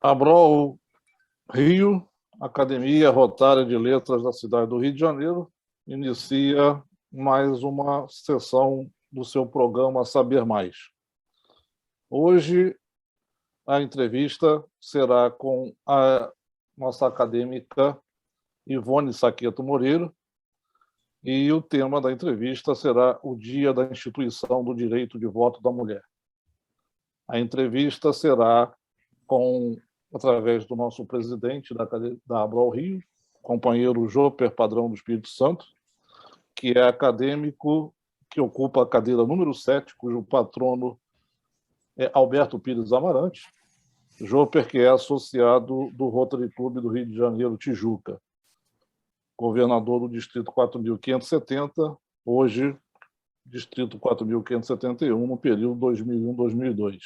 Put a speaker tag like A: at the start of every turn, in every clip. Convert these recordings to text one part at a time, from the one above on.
A: Abrol Rio, Academia Rotária de Letras da cidade do Rio de Janeiro, inicia mais uma sessão do seu programa Saber Mais. Hoje, a entrevista será com a nossa acadêmica Ivone Saqueto Moreira, e o tema da entrevista será o Dia da Instituição do Direito de Voto da Mulher. A entrevista será através do nosso presidente da Abrol Rio, companheiro Joper Padrão do Espírito Santo, que é acadêmico que ocupa a cadeira número 7, cujo patrono é Alberto Pires Amarante. Joper, que é associado do Rotary Club do Rio de Janeiro, Tijuca, governador do Distrito 4.570, hoje Distrito 4.571, no período 2001-2002.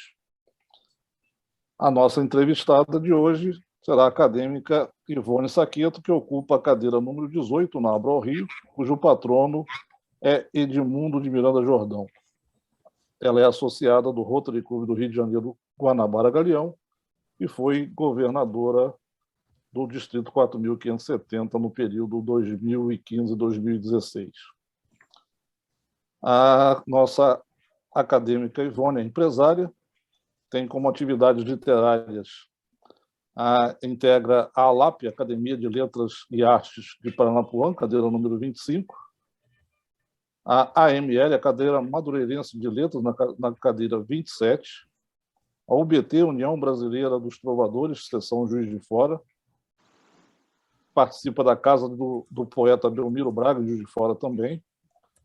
A: A nossa entrevistada de hoje será a acadêmica Ivone Saqueto, que ocupa a cadeira número 18 na Abrol Rio, cujo patrono é Edmundo de Miranda Jordão. Ela é associada do Rotary Club do Rio de Janeiro, Guanabara Galeão, e foi governadora do Distrito 4.570 no período 2015-2016. A nossa acadêmica Ivone é empresária, tem como atividades literárias, integra a ALAP, Academia de Letras e Artes de Paranapuã, cadeira número 25, a AML, a cadeira madureirense de letras, na cadeira 27, a UBT, União Brasileira dos Trovadores, seção Juiz de Fora, participa da Casa do poeta Belmiro Braga, Juiz de Fora também,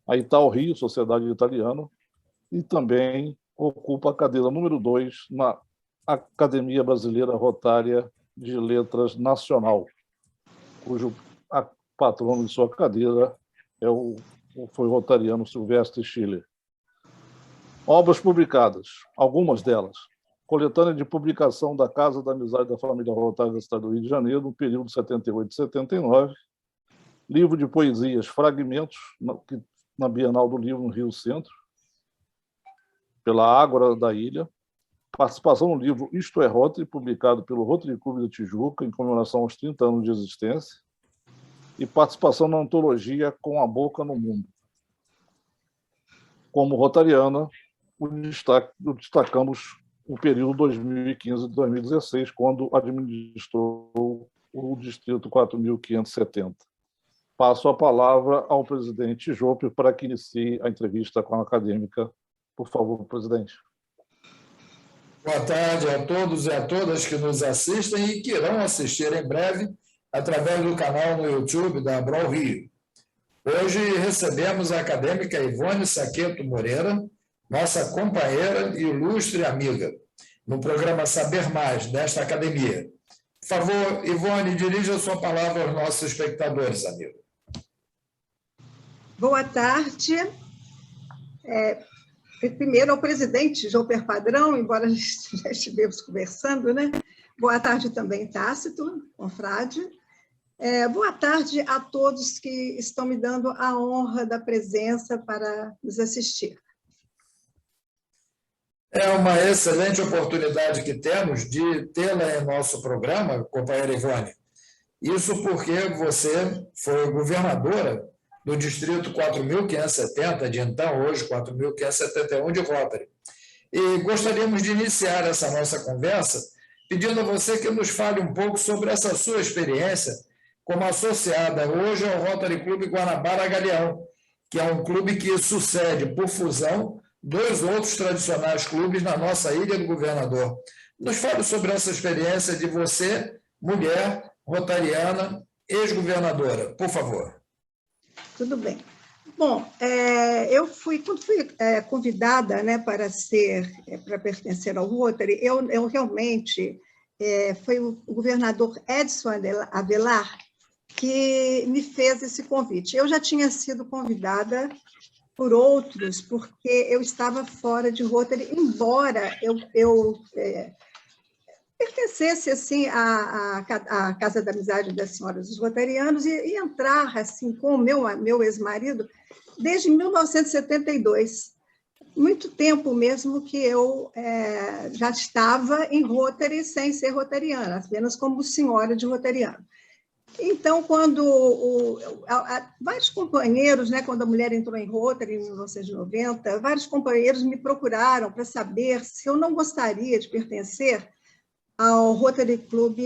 A: a Itaú Rio, Sociedade Italiana, e também ocupa a cadeira número 2 na Academia Brasileira Rotária de Letras Nacional, cujo patrono de sua cadeira foi o rotariano Silvestre Schiller. Obras publicadas, algumas delas: coletânea de publicação da Casa da Amizade da Família Rotária da cidade do Rio de Janeiro, no período 78 e 79, livro de poesias Fragmentos, na Bienal do Livro, no Rio Centro, pela Ágora da Ilha, participação no livro Isto é Rotary, publicado pelo Rotary Clube da Tijuca, em comemoração aos 30 anos de existência, e participação na antologia Com a Boca no Mundo. Como rotariana, destacamos o período 2015-2016, quando administrou o Distrito 4.570. Passo a palavra ao presidente Joper para que inicie a entrevista com a acadêmica. Por favor, presidente.
B: Boa tarde a todos e a todas que nos assistem e que irão assistir em breve através do canal no YouTube da Abrol Rio. Hoje recebemos a acadêmica Ivone Saqueto Moreira, nossa companheira e ilustre amiga, no programa Saber Mais desta academia. Por favor, Ivone, dirija a sua palavra aos nossos espectadores, amigo.
C: Boa tarde. Primeiro ao presidente Joper Padrão, embora já estivemos conversando, né? Boa tarde também, Tácito, confrade. Boa tarde a todos que estão me dando a honra da presença para nos assistir.
B: É uma excelente oportunidade que temos de tê-la em nosso programa, companheira Ivone. Isso porque você foi governadora do Distrito 4.570, de então, hoje, 4.571 de Rotary. E gostaríamos de iniciar essa nossa conversa pedindo a você que nos fale um pouco sobre essa sua experiência como associada hoje ao Rotary Clube Guanabara Galeão, que é um clube que sucede, por fusão, 2 outros tradicionais clubes na nossa Ilha do Governador. Nos fale sobre essa experiência de você, mulher, rotariana, ex-governadora, por favor.
C: Tudo bem. Bom, quando fui convidada, né, para pertencer ao Rotary, eu realmente, foi o governador Edson Avelar que me fez esse convite. Eu já tinha sido convidada por outros, porque eu estava fora de Rotary, embora eu pertencesse assim à Casa da Amizade das Senhoras dos Rotarianos e entrar assim com o meu ex-marido desde 1972. muito tempo mesmo que eu já estava em Rotary sem ser rotariana, apenas como senhora de rotariano. Então, quando vários companheiros, né, quando a mulher entrou em Rotary em 1990, vários companheiros me procuraram para saber se eu não gostaria de pertencer ao Rotary Club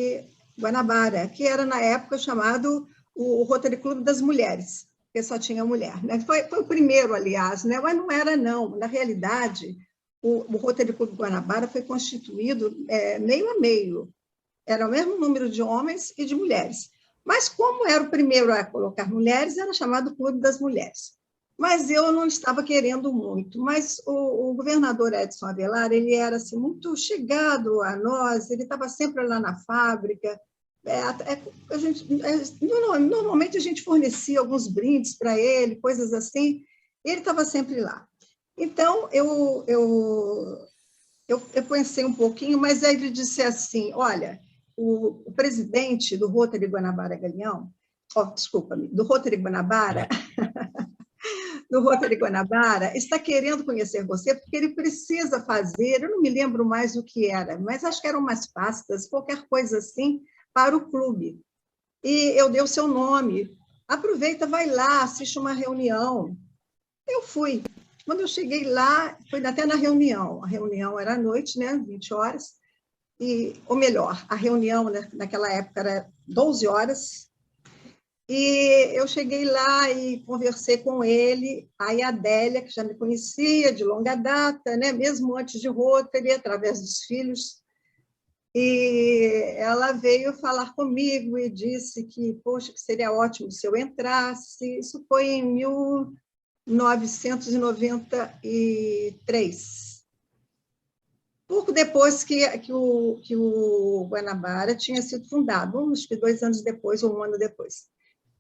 C: Guanabara, que era, na época, chamado o Rotary Club das Mulheres, porque só tinha mulher. Né? Foi o primeiro, aliás, né? Mas não era, não. Na realidade, o Rotary Club Guanabara foi constituído meio a meio. Era o mesmo número de homens e de mulheres. Mas, como era o primeiro a colocar mulheres, era chamado Clube das Mulheres. Mas eu não estava querendo muito. Mas o governador Edson Avelar, ele era assim, muito chegado a nós, ele estava sempre lá na fábrica. Normalmente a gente fornecia alguns brindes para ele, coisas assim, e ele estava sempre lá. Então, eu pensei um pouquinho, mas aí ele disse assim, olha, o presidente do Rotary Guanabara Galeão, desculpa-me, do Rotary Guanabara, do Rotary Guanabara, está querendo conhecer você, porque ele precisa fazer, eu não me lembro mais o que era, mas acho que eram umas pastas, qualquer coisa assim, para o clube. E eu dei o seu nome. Aproveita, vai lá, assiste uma reunião. Eu fui. Quando eu cheguei lá, foi até na reunião. A reunião era à noite, né, 20 horas. Ou melhor, a reunião naquela época era 12 horas. E eu cheguei lá e conversei com ele. Aí a Adélia, que já me conhecia de longa data, né, mesmo antes de Rotary, através dos filhos, e ela veio falar comigo e disse que, poxa, que seria ótimo se eu entrasse. Isso foi em 1993. Pouco depois que o Guanabara tinha sido fundado, acho que 2 anos depois, ou 1 ano depois.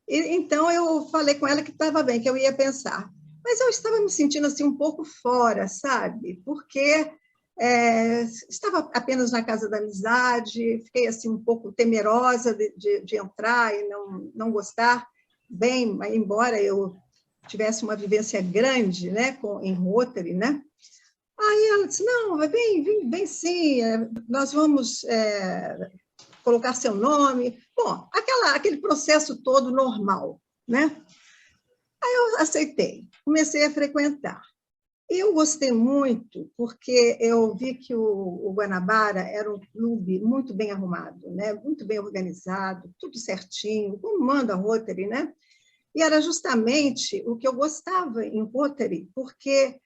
C: Então, eu falei com ela que estava bem, que eu ia pensar. Mas eu estava me sentindo assim, um pouco fora, sabe? Porque estava apenas na casa da amizade, fiquei assim, um pouco temerosa de entrar e não gostar. Bem, embora eu tivesse uma vivência grande, né, em Rotary, né? Aí ela disse, não, vem sim, nós vamos colocar seu nome. Bom, aquele processo todo normal, né? Aí eu aceitei, comecei a frequentar. E eu gostei muito, porque eu vi que o Guanabara era um clube muito bem arrumado, né? Muito bem organizado, tudo certinho, como manda a Rotary, né? E era justamente o que eu gostava em Rotary, porque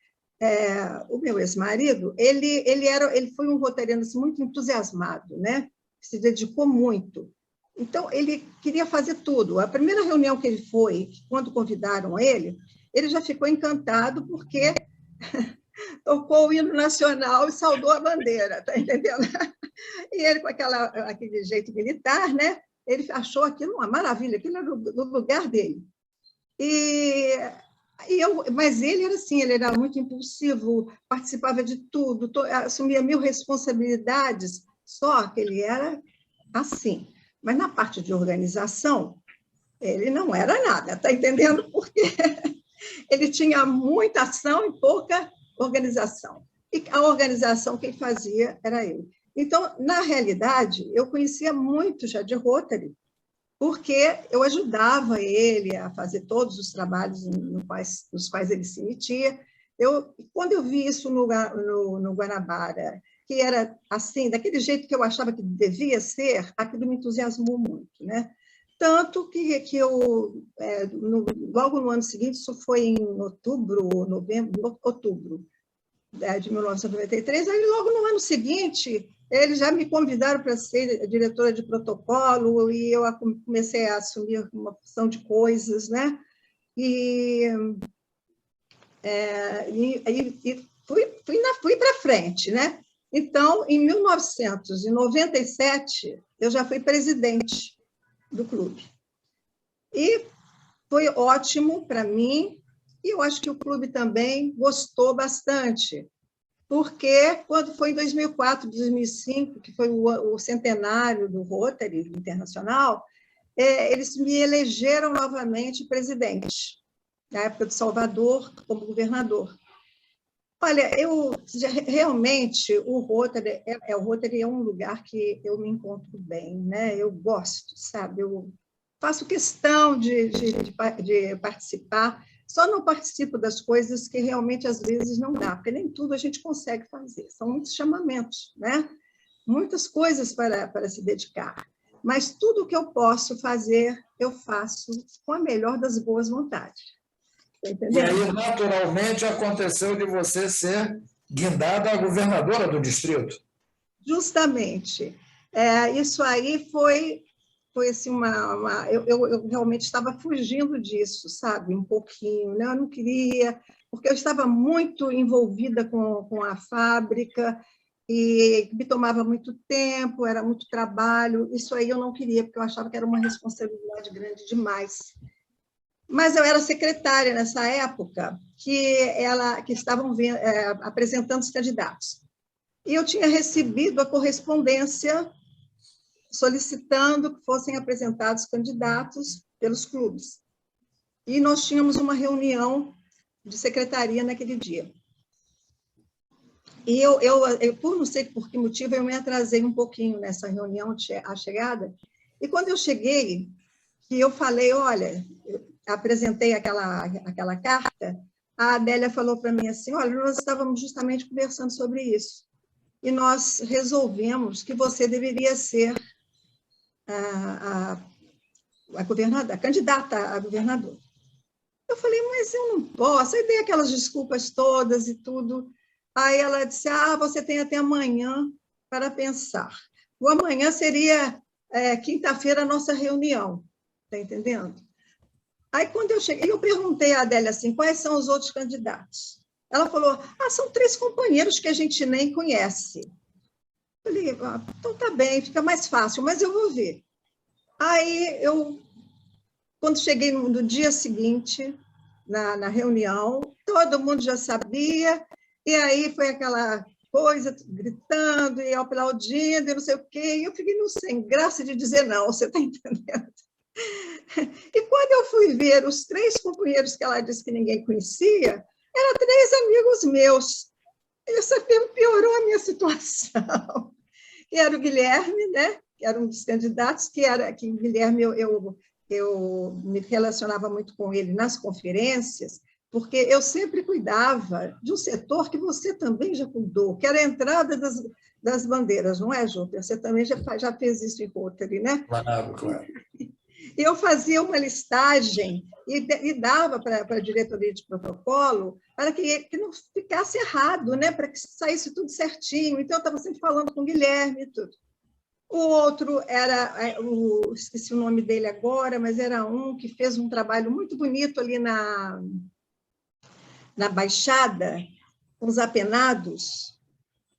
C: o meu ex-marido, ele foi um rotariano assim, muito entusiasmado, né? Se dedicou muito. Então, ele queria fazer tudo. A primeira reunião que ele foi, quando convidaram ele já ficou encantado, porque tocou o hino nacional e saudou a bandeira, tá entendendo? E ele, com aquele jeito militar, né? Ele achou aquilo uma maravilha, aquilo era no lugar dele. Mas ele era assim, ele era muito impulsivo, participava de tudo, assumia 1000 responsabilidades, só que ele era assim. Mas na parte de organização, ele não era nada, tá entendendo? Porque ele tinha muita ação e pouca organização. E a organização quem fazia era ele. Então, na realidade, eu conhecia muito já de Rotary, porque eu ajudava ele a fazer todos os trabalhos nos quais ele se metia. Quando eu vi isso no Guanabara, que era assim, daquele jeito que eu achava que devia ser, aquilo me entusiasmou muito, né? Tanto que eu, logo no ano seguinte, isso foi em outubro de 1993, aí logo no ano seguinte, eles já me convidaram para ser diretora de protocolo, e eu comecei a assumir uma porção de coisas, né? E fui para frente, né? Então, em 1997, eu já fui presidente do clube. E foi ótimo para mim, e eu acho que o clube também gostou bastante, porque quando foi em 2004, 2005, que foi o centenário do Rotary Internacional, eles me elegeram novamente presidente, na época de Salvador, como governador. Olha, realmente o Rotary é um lugar que eu me encontro bem, né? Eu gosto, sabe? Eu faço questão de participar. Só não participo das coisas que realmente às vezes não dá, porque nem tudo a gente consegue fazer. São muitos chamamentos, né? Muitas coisas para se dedicar. Mas tudo que eu posso fazer, eu faço com a melhor das boas vontades. Tá
B: E
C: entendendo?
B: aí, naturalmente, aconteceu de você ser guindada a governadora do distrito.
C: Justamente. Isso aí foi assim, eu realmente estava fugindo disso, sabe? Um pouquinho, né? Eu não queria, porque eu estava muito envolvida com a fábrica e me tomava muito tempo, era muito trabalho. Isso aí eu não queria, porque eu achava que era uma responsabilidade grande demais. Mas eu era secretária nessa época que estavam apresentando os candidatos. E eu tinha recebido a correspondência solicitando que fossem apresentados candidatos pelos clubes. E nós tínhamos uma reunião de secretaria naquele dia. E eu, por não sei por que motivo, eu me atrasei um pouquinho nessa reunião, a chegada, e quando eu cheguei, que eu falei, olha, eu apresentei aquela carta, a Adélia falou para mim assim, olha, nós estávamos justamente conversando sobre isso, e nós resolvemos que você deveria ser a candidata a governador. Eu falei, mas eu não posso. Aí dei aquelas desculpas todas e tudo. Aí ela disse, você tem até amanhã para pensar. O amanhã seria quinta-feira a nossa reunião, está entendendo? Aí, quando eu cheguei, eu perguntei à Adélia assim, quais são os outros candidatos? Ela falou, são 3 companheiros que a gente nem conhece. Eu falei, então tá bem, fica mais fácil, mas eu vou ver. Aí, quando cheguei no dia seguinte, na reunião, todo mundo já sabia, e aí foi aquela coisa, gritando e aplaudindo, e não sei o quê, e eu fiquei sem graça de dizer não, você está entendendo? E quando eu fui ver os 3 companheiros que ela disse que ninguém conhecia, eram 3 amigos meus. Isso piorou a minha situação. Que era o Guilherme, né? Que era um dos candidatos, que o Guilherme, eu me relacionava muito com ele nas conferências, porque eu sempre cuidava de um setor que você também já cuidou, que era a entrada das bandeiras, não é, Júlia? Você também já fez isso em Rotary, né?
B: Claro, claro.
C: Eu fazia uma listagem e dava para a diretoria de protocolo para que não ficasse errado, né? Para que saísse tudo certinho. Então, eu estava sempre falando com o Guilherme e tudo. O outro esqueci o nome dele agora, mas era um que fez um trabalho muito bonito ali na Baixada, com os apenados,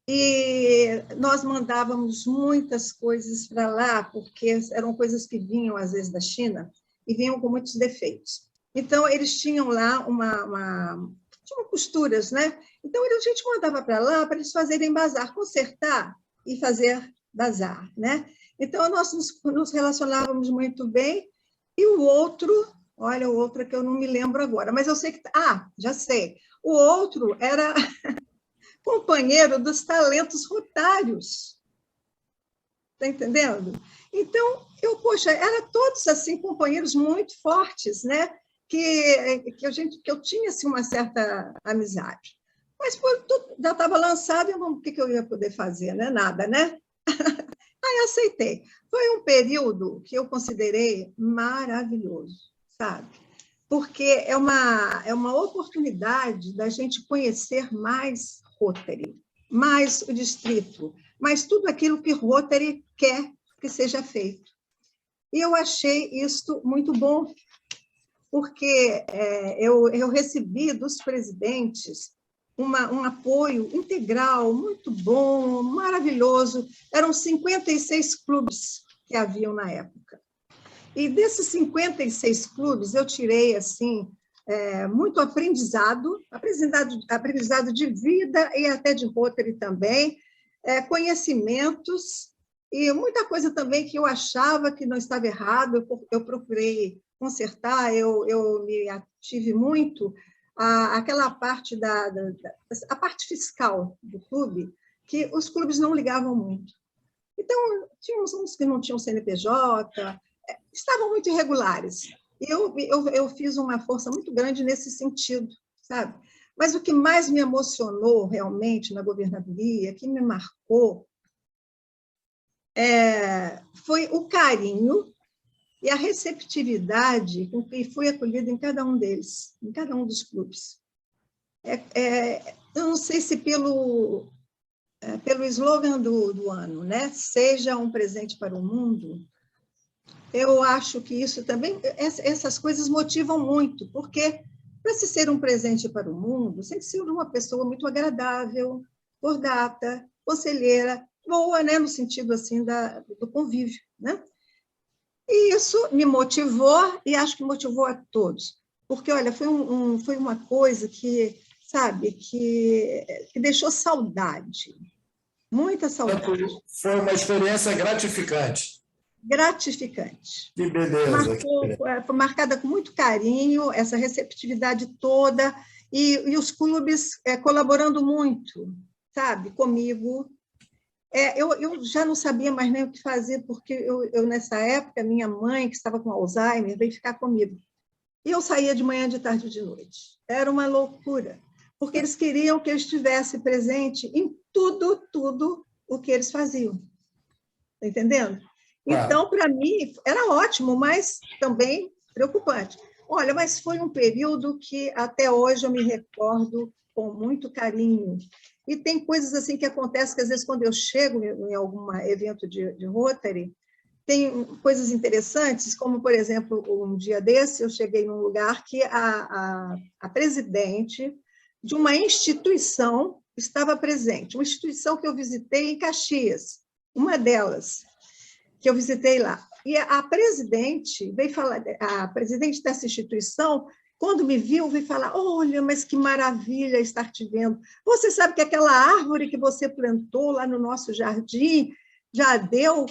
C: e nós mandávamos muitas coisas para lá, porque eram coisas que vinham, às vezes, da China, e vinham com muitos defeitos. Então, eles tinham lá tinham costuras, né? Então, a gente mandava para lá para eles fazerem bazar, consertar e fazer bazar, né? Então, nós nos relacionávamos muito bem, e o outro, olha, o outro que eu não me lembro agora, mas eu sei que... já sei. O outro era companheiro dos talentos rotários. Está entendendo? Então, eram todos assim, companheiros muito fortes, né? Que eu tinha assim, uma certa amizade. Mas tudo já estava lançado, e o que eu ia poder fazer? Né? Nada, né? Aí aceitei. Foi um período que eu considerei maravilhoso, sabe? Porque é uma oportunidade da gente conhecer mais Rotary, mais o distrito, mais tudo aquilo que Rotary quer que seja feito. E eu achei isso muito bom, porque eu recebi dos presidentes um apoio integral, muito bom, maravilhoso. Eram 56 clubes que haviam na época. E desses 56 clubes, eu tirei assim muito aprendizado de vida e até de Rotary também, conhecimentos e muita coisa também que eu achava que não estava errado, eu procurei consertar, eu me ative muito aquela parte a parte fiscal do clube, que os clubes não ligavam muito. Então, tinha uns que não tinham CNPJ, estavam muito irregulares. E eu fiz uma força muito grande nesse sentido, sabe? Mas o que mais me emocionou realmente na governadoria, que me marcou, foi o carinho e a receptividade com que fui acolhida em cada um deles, em cada um dos clubes. Eu não sei se pelo slogan do ano, né? Seja um presente para o mundo, eu acho que isso também, essas coisas motivam muito, porque para se ser um presente para o mundo, tem que ser uma pessoa muito agradável, cordata, conselheira, boa, né? No sentido assim do convívio, né? E isso me motivou, e acho que motivou a todos, porque, olha, foi uma coisa que, sabe, que deixou saudade, muita saudade.
B: Foi uma experiência gratificante.
C: Gratificante.
B: Que beleza.
C: Foi marcada com muito carinho, essa receptividade toda, e os clubes colaborando muito, sabe, comigo. Eu já não sabia mais nem o que fazer, porque eu, nessa época, minha mãe, que estava com Alzheimer, veio ficar comigo. E eu saía de manhã, de tarde e de noite. Era uma loucura, porque eles queriam que eu estivesse presente em tudo o que eles faziam. Está entendendo? Então, para mim, era ótimo, mas também preocupante. Olha, mas foi um período que até hoje eu me recordo com muito carinho. E tem coisas assim que acontecem que, às vezes, quando eu chego em algum evento de Rotary, tem coisas interessantes, como, por exemplo, um dia desse, eu cheguei num lugar que a presidente de uma instituição estava presente, uma instituição que eu visitei em Caxias, uma delas, que eu visitei lá. E a presidente veio falar, a presidente dessa instituição, quando me viu, veio falar: olha, mas que maravilha estar te vendo. Você sabe que aquela árvore que você plantou lá no nosso jardim já deu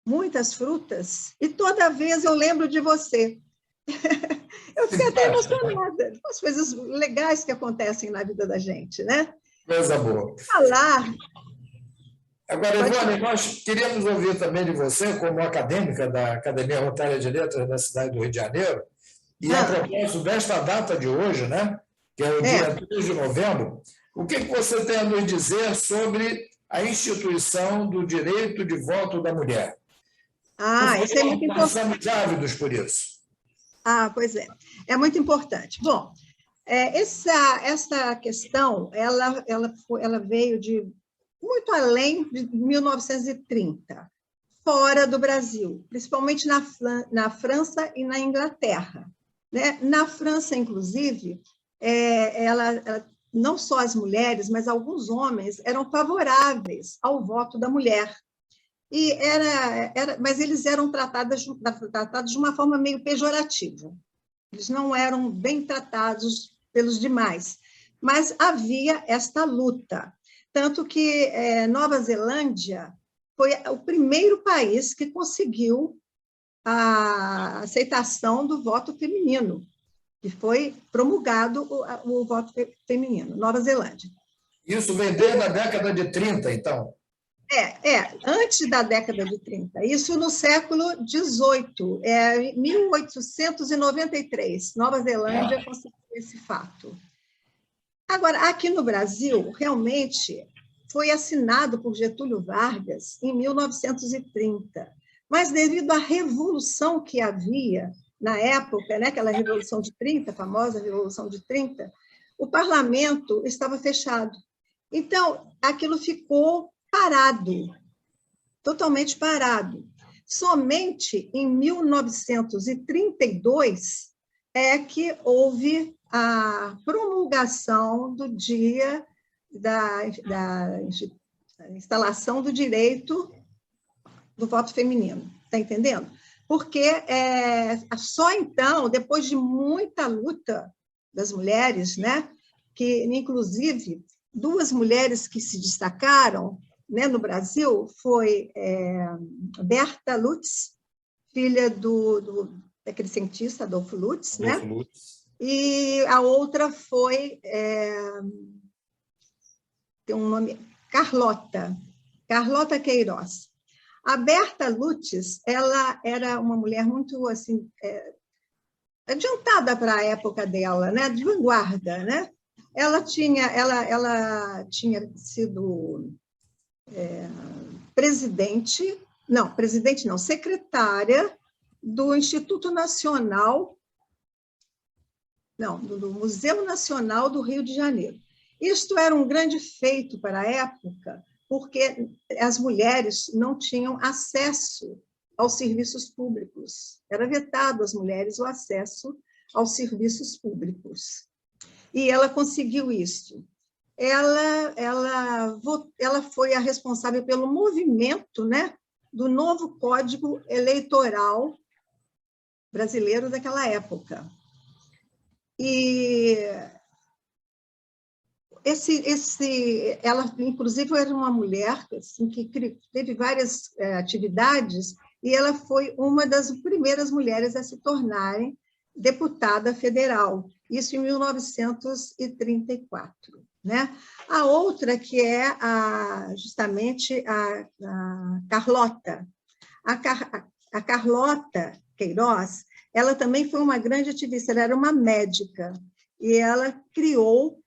C: muitas frutas? E toda vez eu lembro de você. Eu fiquei até emocionada. As coisas legais que acontecem na vida da gente, né?
B: Coisa boa.
C: Falar...
B: Agora, Ivone, nós queríamos ouvir também de você, como acadêmica da Academia Rotária de Letras da cidade do Rio de Janeiro, e a propósito desta data de hoje, né, que é o dia 3 de novembro, o que você tem a nos dizer sobre a instituição do direito de voto da mulher?
C: Isso é muito importante.
B: Nós estamos ávidos por isso.
C: Pois é. É muito importante. Bom, essa questão, ela veio de muito além de 1930, fora do Brasil, principalmente na França e na Inglaterra. Né? Na França, inclusive, não só as mulheres, mas alguns homens eram favoráveis ao voto da mulher. Mas eles eram tratados de uma forma meio pejorativa. Eles não eram bem tratados pelos demais. Mas havia esta luta. Tanto que Nova Zelândia foi o primeiro país que conseguiu a aceitação do voto feminino, que foi promulgado o voto feminino, Nova Zelândia.
B: Isso vem desde a década de 30, então?
C: Antes da década de 30. Isso no século XVIII, 1893. Nova Zelândia conseguiu esse fato. Agora, aqui no Brasil, realmente foi assinado por Getúlio Vargas em 1930, mas devido à revolução que havia na época, né, aquela Revolução de 30, a famosa Revolução de 30, o parlamento estava fechado. Então, aquilo ficou parado, totalmente parado. Somente em 1932 é que houve a promulgação do dia da instalação do direito do voto feminino. Está entendendo? Porque só então, depois de muita luta das mulheres, né, que, inclusive, duas mulheres que se destacaram, né, no Brasil, foi Berta Lutz, filha daquele cientista Adolfo Lutz, né? e a outra foi, tem um nome, Carlota Queiroz. A Berta Lutz, ela era uma mulher muito assim, adiantada para a época dela, né? De vanguarda, né? Ela tinha sido secretária do Instituto Nacional, do Museu Nacional do Rio de Janeiro. Isto era um grande feito para a época, porque as mulheres não tinham acesso aos serviços públicos. Era vetado às mulheres o acesso aos serviços públicos. E ela conseguiu isso. Ela foi a responsável pelo movimento, né, do novo Código Eleitoral brasileiro daquela época. E ela, inclusive, era uma mulher assim, que teve várias atividades, e ela foi uma das primeiras mulheres a se tornarem deputada federal, isso em 1934. Né? A outra, que é justamente a Carlota. A Carlota Queiroz, ela também foi uma grande ativista, ela era uma médica, e ela criou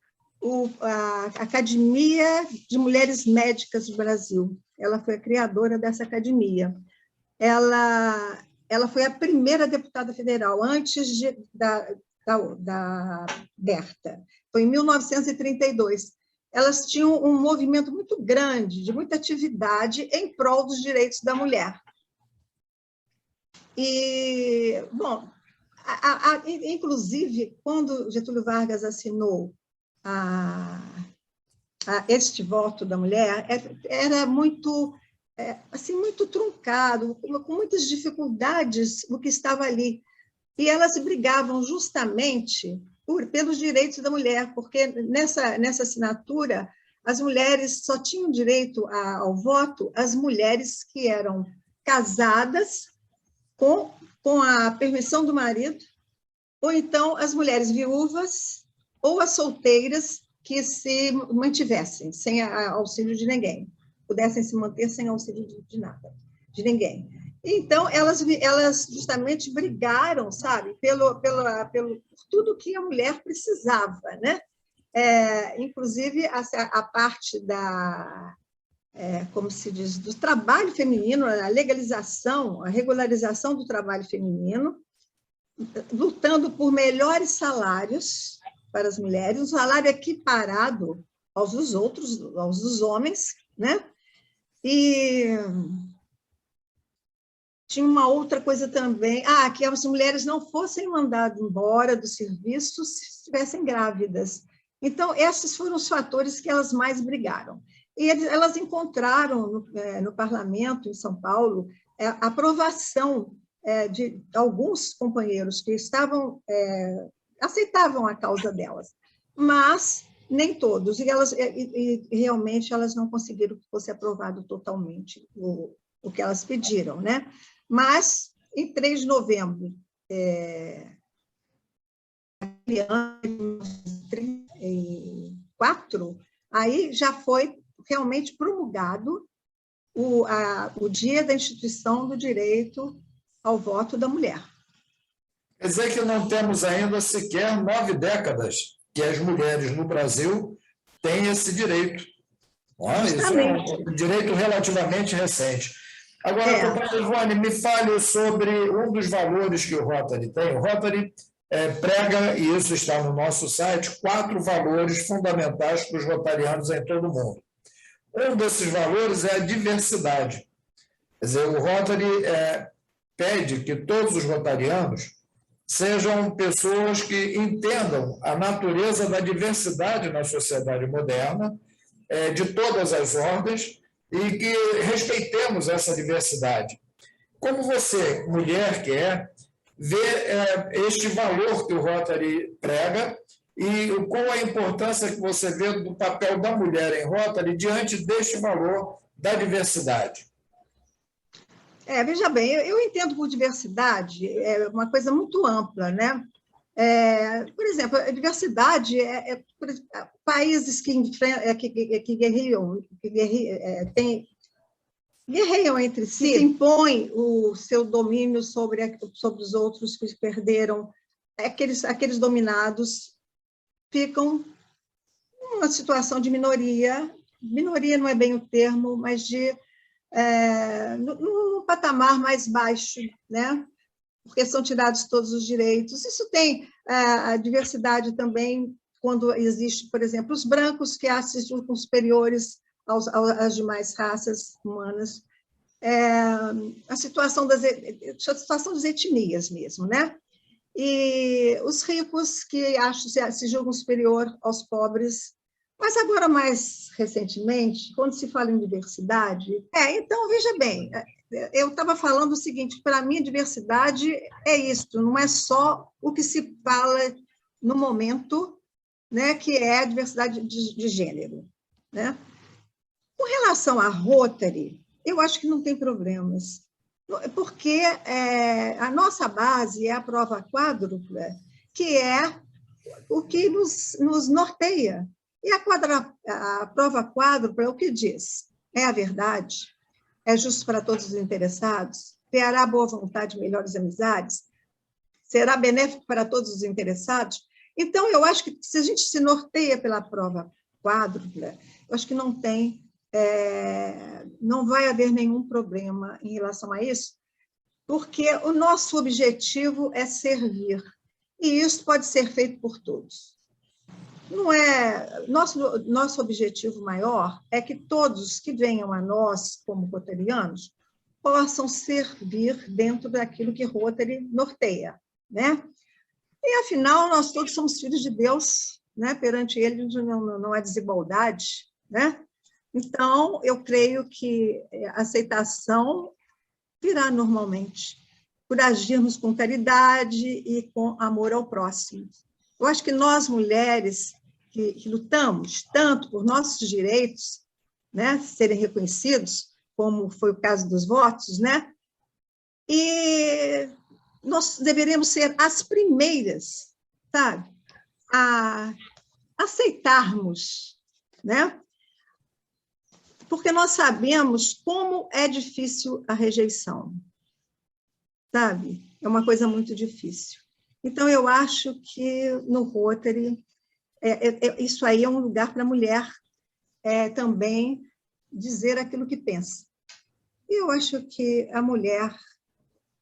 C: a Academia de Mulheres Médicas do Brasil. Ela foi a criadora dessa academia. Ela foi a primeira deputada federal, antes da Berta. Foi em 1932. Elas tinham um movimento muito grande, de muita atividade em prol dos direitos da mulher. E, bom, inclusive, quando Getúlio Vargas assinou este voto da mulher, era muito, assim, muito truncado, com muitas dificuldades no que estava ali. E elas brigavam justamente pelos direitos da mulher, porque nessa assinatura, as mulheres só tinham direito ao voto, as mulheres que eram casadas com a permissão do marido, ou então as mulheres viúvas ou as solteiras que se mantivessem sem auxílio de ninguém, pudessem se manter sem auxílio de nada, de ninguém. Então, elas justamente brigaram, sabe, por tudo que a mulher precisava, né? Inclusive, a parte como se diz, do trabalho feminino, a legalização, a regularização do trabalho feminino, lutando por melhores salários para as mulheres, um salário equiparado aos dos outros, aos dos homens, né? E tinha uma outra coisa também, que as mulheres não fossem mandadas embora do serviço se estivessem grávidas. Então, esses foram os fatores que elas mais brigaram. E elas encontraram no parlamento, em São Paulo, a aprovação de alguns companheiros que aceitavam a causa delas, mas nem todos, e realmente elas não conseguiram que fosse aprovado totalmente o que elas pediram, né? Mas, em 3 de novembro de 1934, aí já foi realmente promulgado o Dia da Instituição do Direito ao Voto da Mulher.
B: Quer dizer que não temos ainda sequer 9 décadas que as mulheres no Brasil têm esse direito. Isso é um direito relativamente recente. Agora, companheira Ivone, me fale sobre um dos valores que o Rotary tem. O Rotary prega, e isso está no nosso site, 4 valores fundamentais para os rotarianos em todo o mundo. Um desses valores é a diversidade. Quer dizer, o Rotary pede que todos os rotarianos sejam pessoas que entendam a natureza da diversidade na sociedade moderna, de todas as ordens, e que respeitemos essa diversidade. Como você, mulher que vê este valor que o Rotary prega e qual a importância que você vê do papel da mulher em Rotary diante deste valor da diversidade?
C: Veja bem, eu entendo por diversidade uma coisa muito ampla, né? Por exemplo, a diversidade países que guerreiam, guerreiam entre si, que impõem o seu domínio sobre os outros que perderam. Aqueles dominados ficam numa situação de minoria. Minoria não é bem o termo, mas no patamar mais baixo, né? Porque são tirados todos os direitos. Isso tem a diversidade também, quando existe, por exemplo, os brancos que se julgam superiores às demais raças humanas. A situação das etnias mesmo, né? E os ricos que se julgam superior aos pobres. Mas agora, mais recentemente, quando se fala em diversidade, então, veja bem, eu estava falando o seguinte, para mim, diversidade é isto, não é só o que se fala no momento, né, que é a diversidade de gênero. Né? Com relação à Rotary, eu acho que não tem problemas, porque a nossa base é a prova quádrupla, que é o que nos norteia. E a prova quádrupla é o que diz? É a verdade? É justo para todos os interessados? Terá boa vontade e melhores amizades? Será benéfico para todos os interessados? Então, eu acho que se a gente se norteia pela prova quádrupla, eu acho que não vai haver nenhum problema em relação a isso, porque o nosso objetivo é servir, e isso pode ser feito por todos. Não é nosso objetivo maior é que todos que venham a nós como rotarianos possam servir dentro daquilo que Rotary norteia, né? E afinal nós todos somos filhos de Deus, né? Perante Ele não há desigualdade, né? Então eu creio que a aceitação virá normalmente por agirmos com caridade e com amor ao próximo. Eu acho que nós mulheres que lutamos tanto por nossos direitos, né, serem reconhecidos, como foi o caso dos votos, né, e nós deveríamos ser as primeiras, sabe, a aceitarmos, né, porque nós sabemos como é difícil a rejeição, sabe, é uma coisa muito difícil. Então, eu acho que no Rotary, isso aí é um lugar para a mulher também dizer aquilo que pensa. E eu acho que a mulher,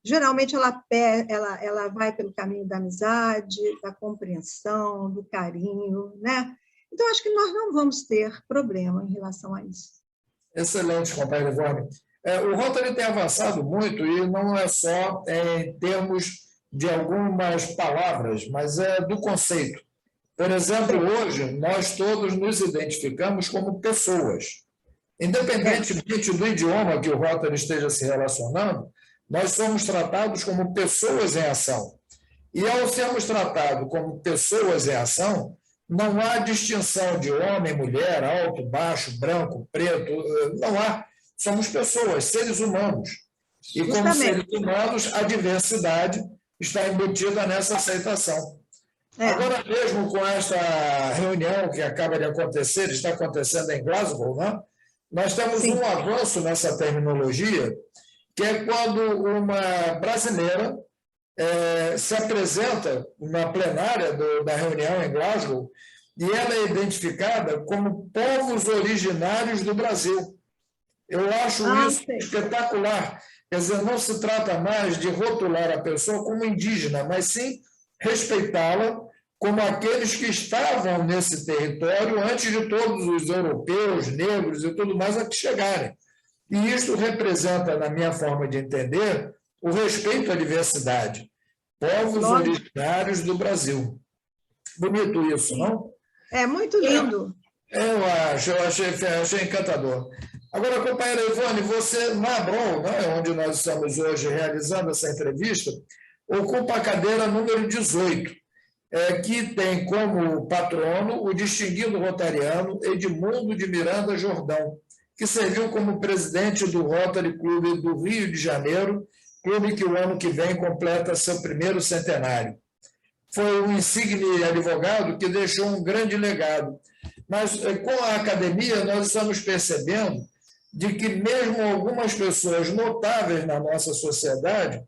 C: geralmente, ela vai pelo caminho da amizade, da compreensão, do carinho, né? Então, acho que nós não vamos ter problema em relação a isso.
B: Excelente, companheira Ivone. O Rotary tem avançado muito, e não é só em termos de algumas palavras, mas é do conceito. Por exemplo, hoje, nós todos nos identificamos como pessoas. Independentemente do idioma que o Rotary esteja se relacionando, nós somos tratados como pessoas em ação. E, ao sermos tratados como pessoas em ação, não há distinção de homem, mulher, alto, baixo, branco, preto, não há. Somos pessoas, seres humanos. E, como seres humanos, a diversidade está embutida nessa aceitação. Agora mesmo, com esta reunião que acaba de acontecer, está acontecendo em Glasgow, né? Nós temos um avanço nessa terminologia, que é quando uma brasileira se apresenta na plenária da reunião em Glasgow e ela é identificada como povos originários do Brasil. Eu acho isso espetacular. Quer dizer, não se trata mais de rotular a pessoa como indígena, mas sim respeitá-la como aqueles que estavam nesse território antes de todos os europeus, negros e tudo mais a que chegarem. E isso representa, na minha forma de entender, o respeito à diversidade. Povos originários do Brasil. Bonito isso, não?
C: É muito lindo.
B: Eu achei encantador. Agora, companheira Ivone, você, na Abron, né, onde nós estamos hoje realizando essa entrevista, ocupa a cadeira número 18, que tem como patrono o distinguido rotariano Edmundo de Miranda Jordão, que serviu como presidente do Rotary Clube do Rio de Janeiro, clube que o ano que vem completa seu primeiro centenário. foi um insigne advogado que deixou um grande legado. Mas, com a academia, nós estamos percebendo de que mesmo algumas pessoas notáveis na nossa sociedade,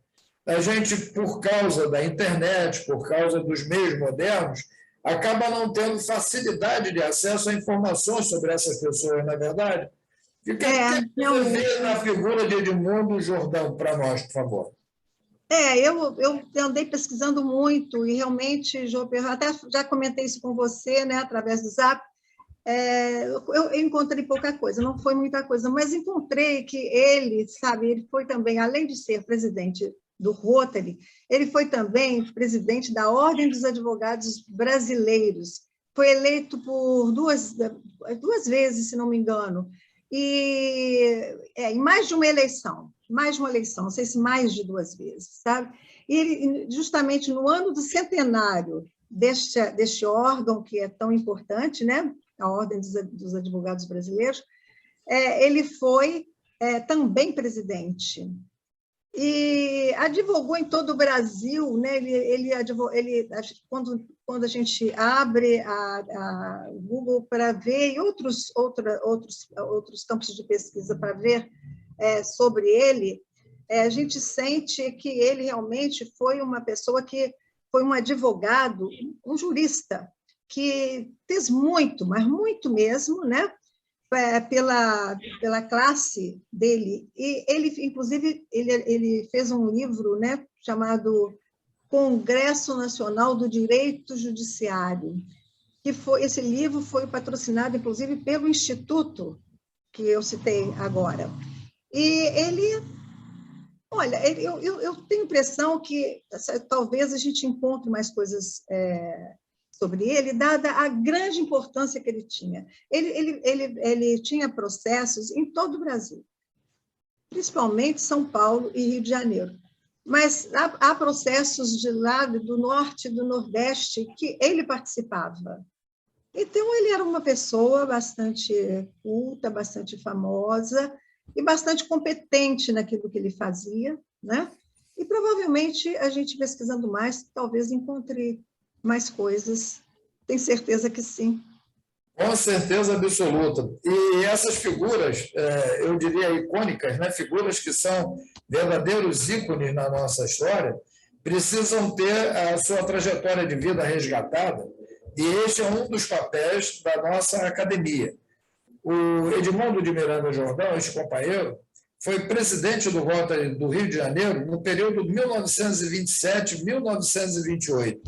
B: a gente, por causa da internet, por causa dos meios modernos, acaba não tendo facilidade de acesso a informações sobre essas pessoas, não é verdade? E o que você vê na figura de Edmundo Jordão para nós, por favor?
C: Eu andei pesquisando muito e realmente, João Pedro, até já comentei isso com você, né, através do Zap. Eu encontrei pouca coisa, não foi muita coisa, mas encontrei que ele, sabe, ele foi também, além de ser presidente do Rotary, ele foi também presidente da Ordem dos Advogados Brasileiros. Foi eleito por duas vezes, se não me engano, e em mais de uma eleição, não sei se mais de 2 vezes, sabe? E ele, justamente no ano do centenário deste órgão que é tão importante, né? A Ordem dos Advogados Brasileiros, ele foi também presidente. E advogou em todo o Brasil, né? Quando a gente abre o Google para ver, e outros campos de pesquisa para ver sobre ele, a gente sente que ele realmente foi uma pessoa que foi um advogado, um jurista, que fez muito, mas muito mesmo, né? Pela classe dele. E ele, inclusive, ele fez um livro, né, chamado Congresso Nacional do Direito Judiciário, esse livro foi patrocinado, inclusive, pelo Instituto, que eu citei agora. E ele, olha, eu tenho a impressão que talvez a gente encontre mais coisas sobre ele, dada a grande importância que ele tinha. Ele tinha processos em todo o Brasil, principalmente São Paulo e Rio de Janeiro. Mas há processos de lá do norte e do nordeste que ele participava. Então, ele era uma pessoa bastante culta, bastante famosa e bastante competente naquilo que ele fazia, né? E, provavelmente, a gente pesquisando mais, talvez encontre mais coisas. Tenho certeza que sim.
B: Com certeza absoluta. E essas figuras, eu diria icônicas, né? Figuras que são verdadeiros ícones na nossa história, precisam ter a sua trajetória de vida resgatada, e este é um dos papéis da nossa academia. O Edmundo de Miranda Jordão, este companheiro, foi presidente do Rotary do Rio de Janeiro no período de 1927-1928,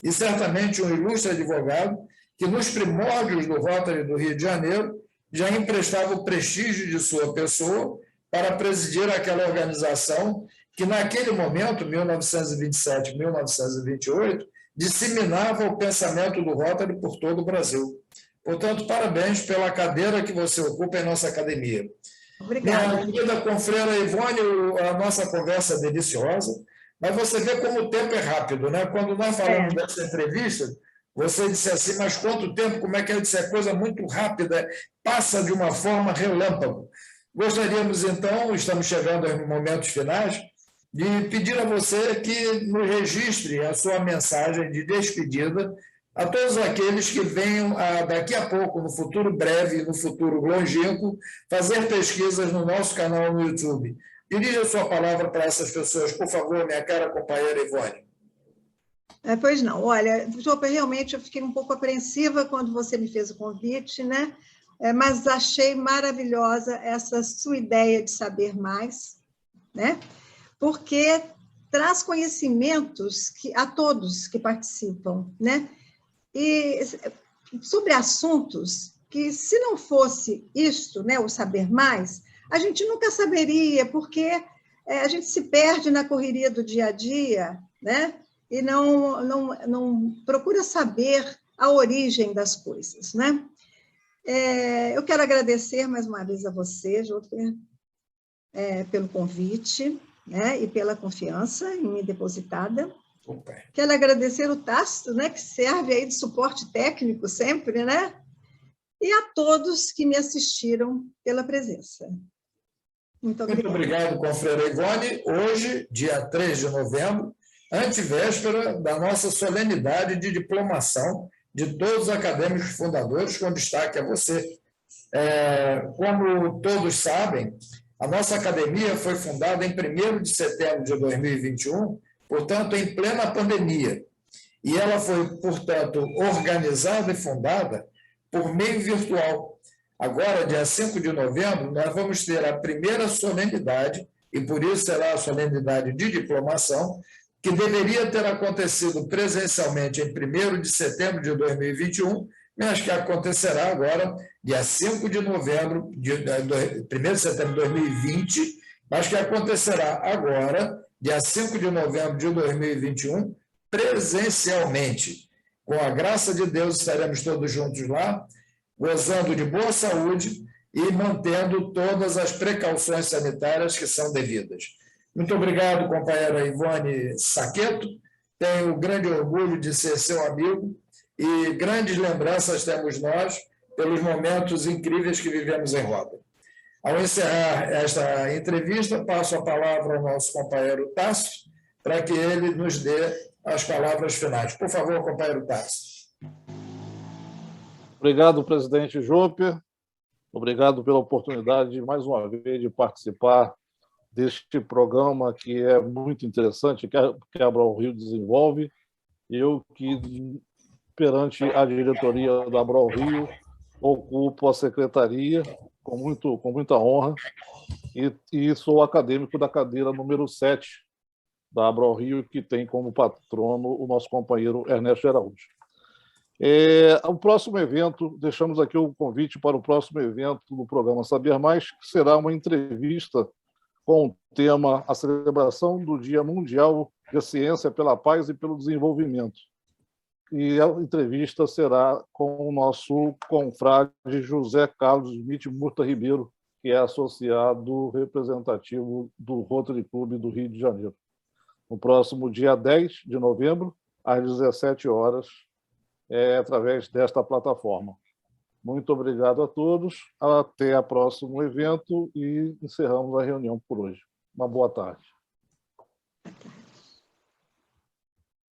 B: e certamente um ilustre advogado que, nos primórdios do Rotary do Rio de Janeiro, já emprestava o prestígio de sua pessoa para presidir aquela organização que, naquele momento, 1927-1928, disseminava o pensamento do Rotary por todo o Brasil. Portanto, parabéns pela cadeira que você ocupa em nossa academia.
C: Obrigada.
B: Minha querida confreira Ivone, a nossa conversa é deliciosa, mas você vê como o tempo é rápido, né? Quando nós falamos dessa entrevista, você disse assim, mas quanto tempo, como é que eu disse? É coisa muito rápida, passa de uma forma relâmpago. Gostaríamos, então, estamos chegando aos momentos finais, de pedir a você que nos registre a sua mensagem de despedida a todos aqueles que venham, daqui a pouco, no futuro breve, no futuro longínquo, fazer pesquisas no nosso canal no YouTube. Dirija a sua palavra para essas pessoas, por favor, minha cara companheira Ivone.
C: Pois não, olha, realmente eu fiquei um pouco apreensiva quando você me fez o convite, né? Mas achei maravilhosa essa sua ideia de saber mais, né? Porque traz conhecimentos a todos que participam, né? E sobre assuntos que, se não fosse isto, né, o saber mais, a gente nunca saberia, porque a gente se perde na correria do dia a dia, né? E não procura saber a origem das coisas, né? Eu quero agradecer mais uma vez a você, Jôfer, pelo convite, né, e pela confiança em mim depositada.
B: Opa.
C: Quero agradecer o Tácito, né, que serve aí de suporte técnico sempre, né? E a todos que me assistiram pela presença. Muito obrigada.
B: Muito obrigado, confreira Ivone. Hoje, dia 3 de novembro, antevéspera da nossa solenidade de diplomação de todos os acadêmicos fundadores, com destaque a você. Como todos sabem, a nossa academia foi fundada em 1º de setembro de 2021, portanto, em plena pandemia. E ela foi, portanto, organizada e fundada por meio virtual. Agora, dia 5 de novembro, nós vamos ter a primeira solenidade, e por isso será a solenidade de diplomação, que deveria ter acontecido presencialmente em 1º de setembro de 2021, mas que acontecerá agora, dia 5 de novembro, 1º de setembro de 2020, mas que acontecerá agora, dia 5 de novembro de 2021, presencialmente. Com a graça de Deus, estaremos todos juntos lá, gozando de boa saúde e mantendo todas as precauções sanitárias que são devidas. Muito obrigado, companheira Ivone Saqueto. Tenho grande orgulho de ser seu amigo e grandes lembranças temos nós pelos momentos incríveis que vivemos em roda. Ao encerrar esta entrevista, passo a palavra ao nosso companheiro Tássio, para que ele nos dê as palavras finais. Por favor, companheiro Tássio.
A: Obrigado, presidente Jôper. Obrigado pela oportunidade, mais uma vez, de participar deste programa que é muito interessante, que a Abraão Rio desenvolve. Eu que, perante a diretoria da Abraão Rio, ocupo a secretaria com muita honra e sou acadêmico da cadeira número 7 da Abraão Rio, que tem como patrono o nosso companheiro Ernesto Araújo. O próximo evento, deixamos aqui o convite para o próximo evento do programa Saber Mais, que será uma entrevista com o tema A Celebração do Dia Mundial da Ciência pela Paz e pelo Desenvolvimento. E a entrevista será com o nosso confrade José Carlos Smith Murta Ribeiro, que é associado representativo do Rotary Club do Rio de Janeiro. No próximo dia 10 de novembro, às 17 horas, através desta plataforma. Muito obrigado a todos. Até o próximo evento e encerramos a reunião por hoje. Uma boa tarde.